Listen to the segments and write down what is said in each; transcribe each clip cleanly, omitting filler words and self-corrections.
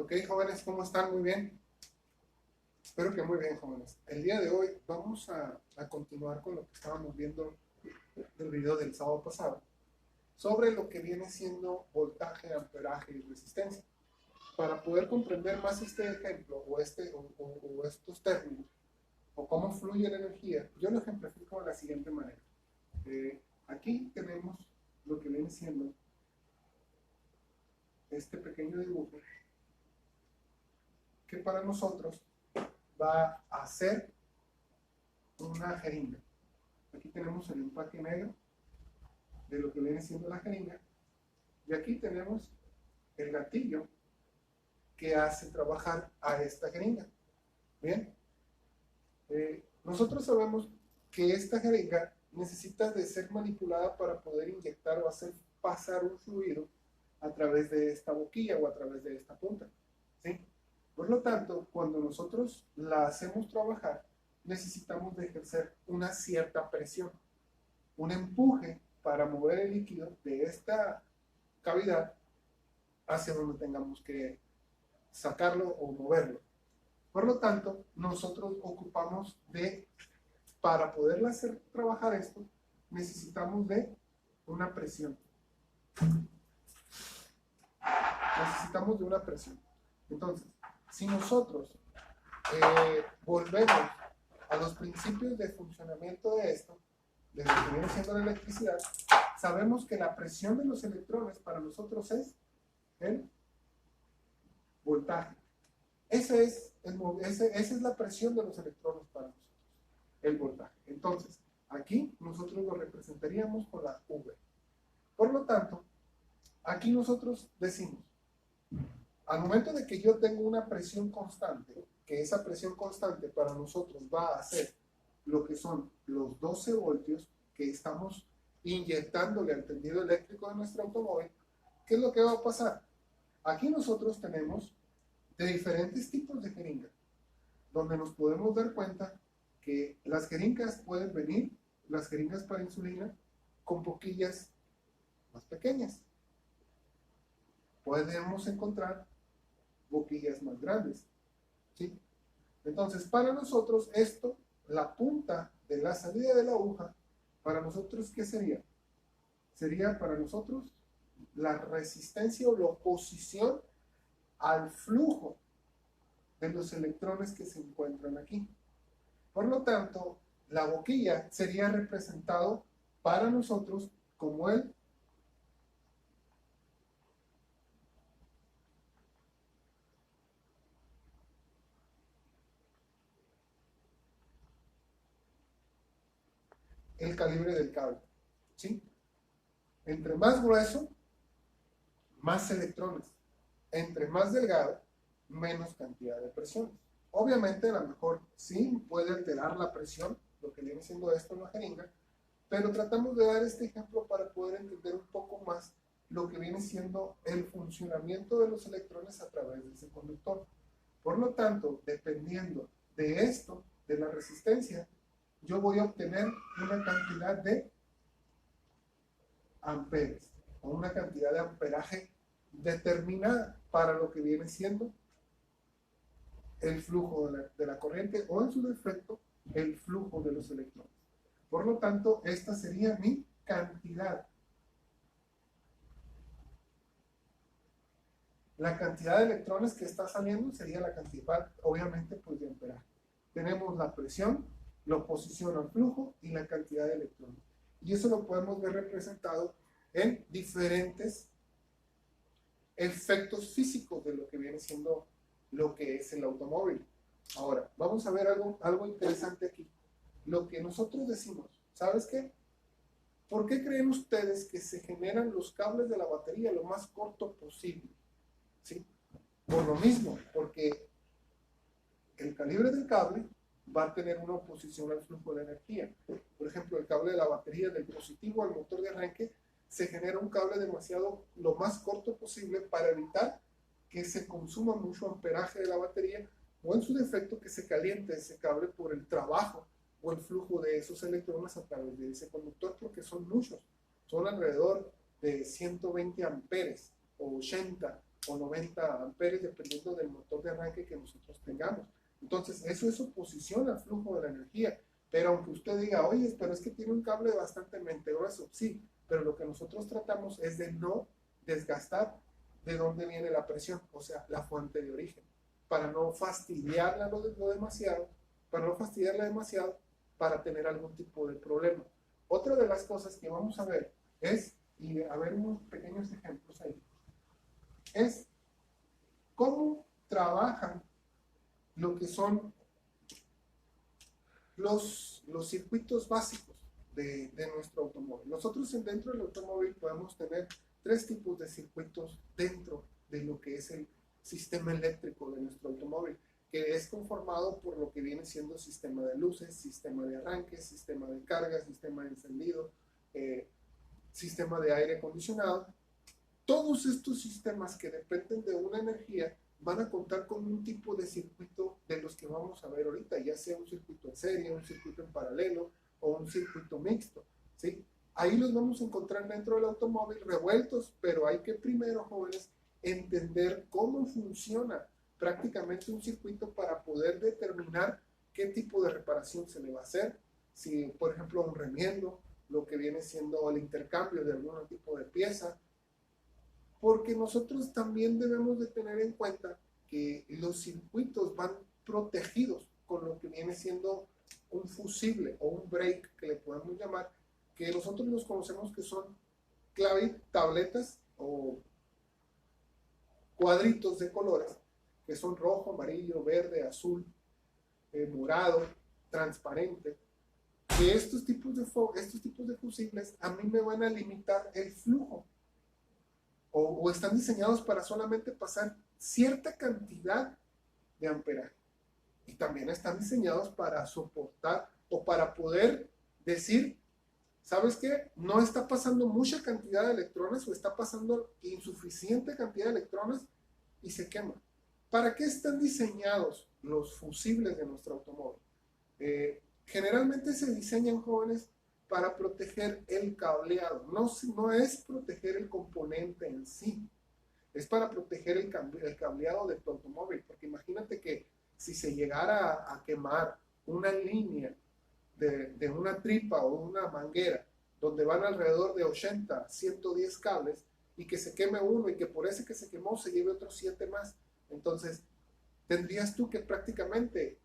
Ok, jóvenes, ¿cómo están? Muy bien. Espero que muy bien, jóvenes. El día de hoy vamos a continuar con lo que estábamos viendo del video del sábado pasado sobre lo que viene siendo voltaje, amperaje y resistencia. Para poder comprender más este ejemplo o estos términos o cómo fluye la energía, yo lo ejemplifico de la siguiente manera. Aquí tenemos lo que viene siendo este pequeño dibujo que para nosotros va a ser una jeringa. Aquí tenemos el empaque negro de lo que viene siendo la jeringa y aquí tenemos el gatillo que hace trabajar a esta jeringa. Bien, nosotros sabemos que esta jeringa necesita de ser manipulada para poder inyectar o hacer pasar un fluido a través de esta boquilla o a través de esta punta, ¿sí? Por lo tanto, cuando nosotros la hacemos trabajar, necesitamos de ejercer una cierta presión, un empuje para mover el líquido de esta cavidad hacia donde tengamos que sacarlo o moverlo. Por lo tanto, nosotros ocupamos para poderla hacer trabajar esto, necesitamos de una presión. Necesitamos de una presión. Entonces, si nosotros volvemos a los principios de funcionamiento de esto, de lo que viene siendo la electricidad, sabemos que la presión de los electrones para nosotros es el voltaje. Esa es la presión de los electrones para nosotros, el voltaje. Entonces, aquí nosotros lo representaríamos con la V. Por lo tanto, aquí nosotros decimos, al momento de que yo tengo una presión constante, que esa presión constante para nosotros va a ser lo que son los 12 voltios que estamos inyectándole al tendido eléctrico de nuestro automóvil, ¿qué es lo que va a pasar? Aquí nosotros tenemos de diferentes tipos de jeringas, donde nos podemos dar cuenta que las jeringas pueden venir, las jeringas para insulina, con boquillas más pequeñas. Podemos encontrar boquillas más grandes, ¿sí? Entonces, para nosotros esto, la punta de la salida de la aguja, para nosotros, ¿qué sería? Sería para nosotros la resistencia o la oposición al flujo de los electrones que se encuentran aquí. Por lo tanto, la boquilla sería representado para nosotros como el calibre del cable, ¿sí? Entre más grueso, más electrones. Entre más delgado, menos cantidad de presión. Obviamente, a lo mejor sí puede alterar la presión, lo que viene siendo esto en la jeringa, pero tratamos de dar este ejemplo para poder entender un poco más lo que viene siendo el funcionamiento de los electrones a través de ese conductor. Por lo tanto, dependiendo de esto, de la resistencia, yo voy a obtener una cantidad de amperes o una cantidad de amperaje determinada para lo que viene siendo el flujo de la corriente o en su defecto el flujo de los electrones. Por lo tanto, esta sería mi cantidad. La cantidad de electrones que está saliendo sería la cantidad, obviamente, pues de amperaje. Tenemos la presión, la oposición al flujo y la cantidad de electrones. Y eso lo podemos ver representado en diferentes efectos físicos de lo que viene siendo lo que es el automóvil. Ahora, vamos a ver algo interesante aquí. Lo que nosotros decimos, ¿sabes qué? ¿Por qué creen ustedes que se generan los cables de la batería lo más corto posible? ¿Sí? Por lo mismo, porque el calibre del cable va a tener una oposición al flujo de energía. Por ejemplo, el cable de la batería del positivo al motor de arranque se genera un cable demasiado lo más corto posible para evitar que se consuma mucho amperaje de la batería o en su defecto que se caliente ese cable por el trabajo o el flujo de esos electrones a través de ese conductor, porque son muchos, son alrededor de 120 amperes o 80 o 90 amperes, dependiendo del motor de arranque que nosotros tengamos. Entonces, eso es oposición al flujo de la energía. Pero aunque usted diga, oye, pero es que tiene un cable bastante grueso, sí, pero lo que nosotros tratamos es de no desgastar de dónde viene la presión, o sea, la fuente de origen, para no fastidiarla demasiado, para tener algún tipo de problema. Otra de las cosas que vamos a ver es, y a ver unos pequeños ejemplos ahí, es cómo trabajan lo que son los circuitos básicos de nuestro automóvil. Nosotros dentro del automóvil podemos tener 3 tipos de circuitos dentro de lo que es el sistema eléctrico de nuestro automóvil, que es conformado por lo que viene siendo sistema de luces, sistema de arranque, sistema de carga, sistema de encendido, sistema de aire acondicionado. Todos estos sistemas que dependen de una energía van a contar con un tipo de circuito de los que vamos a ver ahorita, ya sea un circuito en serie, un circuito en paralelo o un circuito mixto, ¿sí? Ahí los vamos a encontrar dentro del automóvil revueltos, pero hay que primero, jóvenes, entender cómo funciona prácticamente un circuito para poder determinar qué tipo de reparación se le va a hacer, si por ejemplo un remiendo, lo que viene siendo el intercambio de algún tipo de pieza, porque nosotros también debemos de tener en cuenta que los circuitos van protegidos con lo que viene siendo un fusible o un break, que le podemos llamar, que nosotros los conocemos que son tabletas o cuadritos de colores, que son rojo, amarillo, verde, azul, morado, transparente, que estos tipos de fusibles a mí me van a limitar el flujo. O están diseñados para solamente pasar cierta cantidad de amperaje. Y también están diseñados para soportar o para poder decir, ¿sabes qué? No está pasando mucha cantidad de electrones o está pasando insuficiente cantidad de electrones y se quema. ¿Para qué están diseñados los fusibles de nuestro automóvil? Generalmente se diseñan, jóvenes, para proteger el cableado. No es proteger el componente en sí, es para proteger el cableado de tu automóvil, porque imagínate que si se llegara a quemar una línea de una tripa o una manguera donde van alrededor de 80, 110 cables y que se queme uno y que por ese que se quemó se lleve otros 7 más, entonces tendrías tú que prácticamente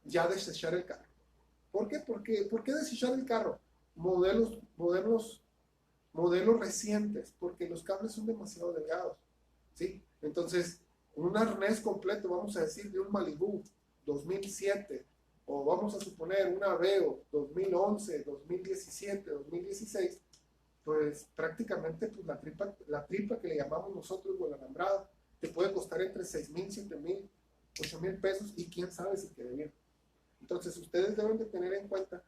ya desechar el carro. ¿Por qué? ¿Por qué desechar el carro? Modelos recientes, porque los cables son demasiado delgados, ¿sí? Entonces, un arnés completo, vamos a decir, de un Malibu 2007, o vamos a suponer una Aveo 2011, 2017, 2016, pues prácticamente pues, la tripa que le llamamos nosotros, o el alambrado, te puede costar entre 6,000, 7,000, 8,000 pesos, y quién sabe si quede bien. Entonces, ustedes deben de tener en cuenta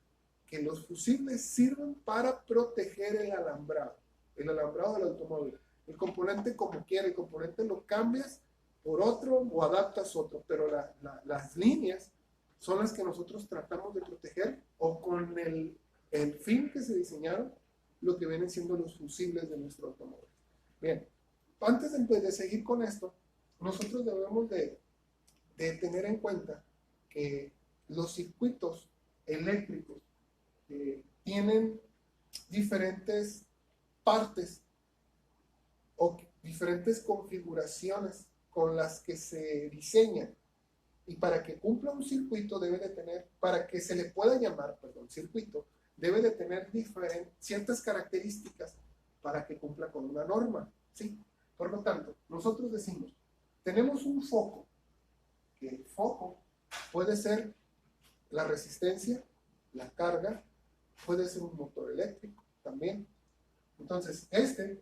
que los fusibles sirven para proteger el alambrado del automóvil. El componente como quiera, el componente lo cambias por otro o adaptas otro, pero las líneas son las que nosotros tratamos de proteger o con el fin que se diseñaron, lo que vienen siendo los fusibles de nuestro automóvil. Bien, antes de seguir con esto, nosotros debemos de tener en cuenta que los circuitos eléctricos tienen diferentes partes o diferentes configuraciones con las que se diseñan, y para que cumpla un circuito debe de tener, para que se le pueda llamar, circuito, debe de tener ciertas características para que cumpla con una norma, ¿sí? Por lo tanto, nosotros decimos, tenemos un foco, que el foco puede ser la resistencia, la carga, puede ser un motor eléctrico también. Entonces, este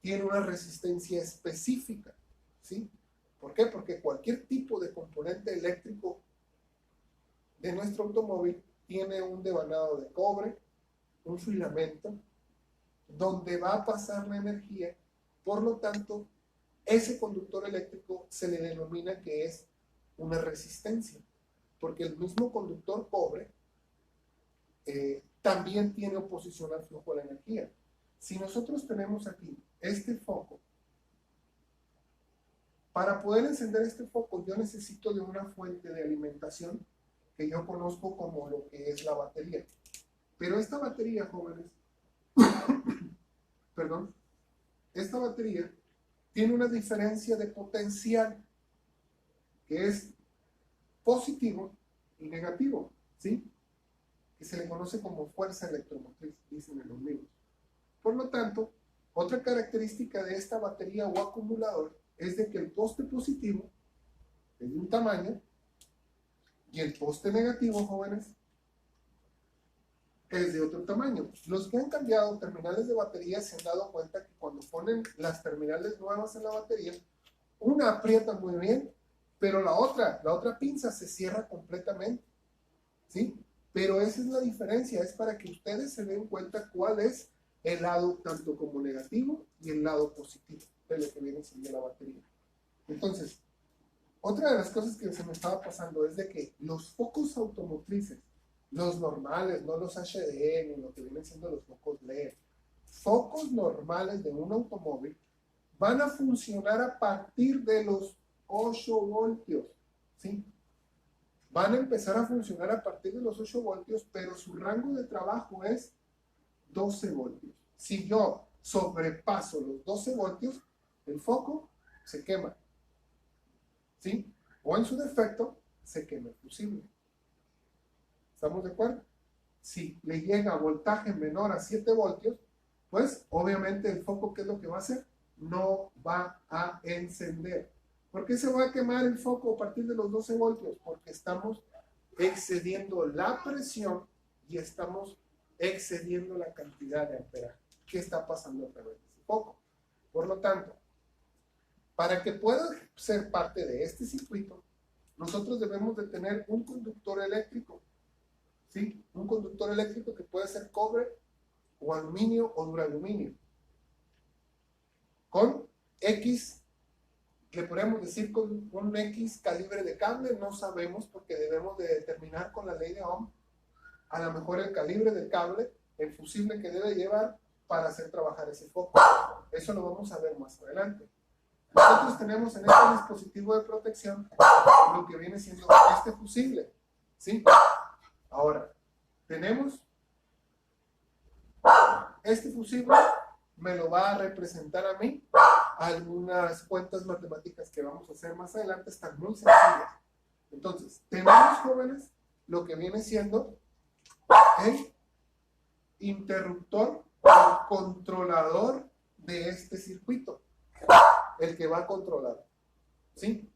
tiene una resistencia específica, ¿sí? ¿Por qué? Porque cualquier tipo de componente eléctrico de nuestro automóvil tiene un devanado de cobre, un filamento, donde va a pasar la energía. Por lo tanto, ese conductor eléctrico se le denomina que es una resistencia, porque el mismo conductor cobre también tiene oposición al flujo de la energía. Si nosotros tenemos aquí este foco Para poder encender este foco, yo necesito de una fuente de alimentación que yo conozco como lo que es la batería. Pero esta batería, jóvenes, perdón, esta batería tiene una diferencia de potencial que es positivo y negativo, ¿sí? Que se le conoce como fuerza electromotriz, dicen en los libros. Por lo tanto, otra característica de esta batería o acumulador es de que el poste positivo es de un tamaño y el poste negativo, jóvenes, es de otro tamaño. Los que han cambiado terminales de batería se han dado cuenta que cuando ponen las terminales nuevas en la batería, una aprieta muy bien, pero la otra pinza se cierra completamente, ¿sí? Pero esa es la diferencia, es para que ustedes se den cuenta cuál es el lado tanto como negativo y el lado positivo de lo que viene siendo la batería. Entonces, otra de las cosas que se me estaba pasando es de que los focos automotrices, los normales, no los HD ni lo que vienen siendo los focos LED, focos normales de un automóvil van a funcionar a partir de los 8 voltios, ¿sí? Van a empezar a funcionar a partir de los 8 voltios, pero su rango de trabajo es 12 voltios. Si yo sobrepaso los 12 voltios, el foco se quema, ¿sí? O en su defecto, se quema el fusible. ¿Estamos de acuerdo? Si le llega voltaje menor a 7 voltios, pues obviamente el foco, ¿qué es lo que va a hacer? No va a encender. ¿Por qué se va a quemar el foco a partir de los 12 voltios? Porque estamos excediendo la presión y estamos excediendo la cantidad de amperaje que está pasando a través de ese foco. Por lo tanto, para que pueda ser parte de este circuito, nosotros debemos de tener un conductor eléctrico, ¿sí? Un conductor eléctrico que puede ser cobre o aluminio o duraluminio, con X, le podemos decir con un X calibre de cable, no sabemos porque debemos de determinar con la ley de Ohm, a lo mejor el calibre del cable, el fusible que debe llevar para hacer trabajar ese foco. Eso lo vamos a ver más adelante. Nosotros tenemos en este dispositivo de protección lo que viene siendo este fusible, ¿sí? Ahora, tenemos este fusible, me lo va a representar a mí. Algunas cuentas matemáticas que vamos a hacer más adelante están muy sencillas. Entonces, tenemos, jóvenes, lo que viene siendo el interruptor o controlador de este circuito. El que va a controlar, ¿sí?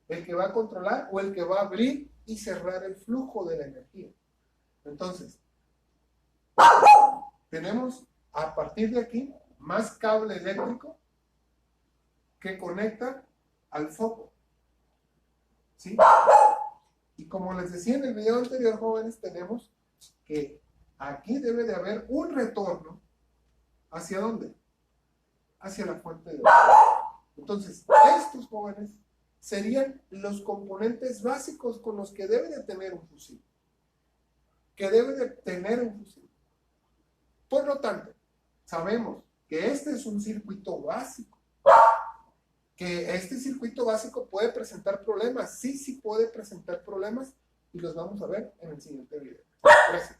El que va a controlar o el que va a abrir y cerrar el flujo de la energía. Entonces, tenemos a partir de aquí más cable eléctrico que conecta al foco, ¿sí? Y como les decía en el video anterior, jóvenes, tenemos que aquí debe de haber un retorno. ¿Hacia dónde? Hacia la fuente de energía. Entonces, estos, jóvenes, serían los componentes básicos con los que debe de tener un fusible. Que debe de tener un fusible. Por lo tanto, sabemos que este es un circuito básico. Que este circuito básico puede presentar problemas. Sí puede presentar problemas y los vamos a ver en el siguiente video. Gracias.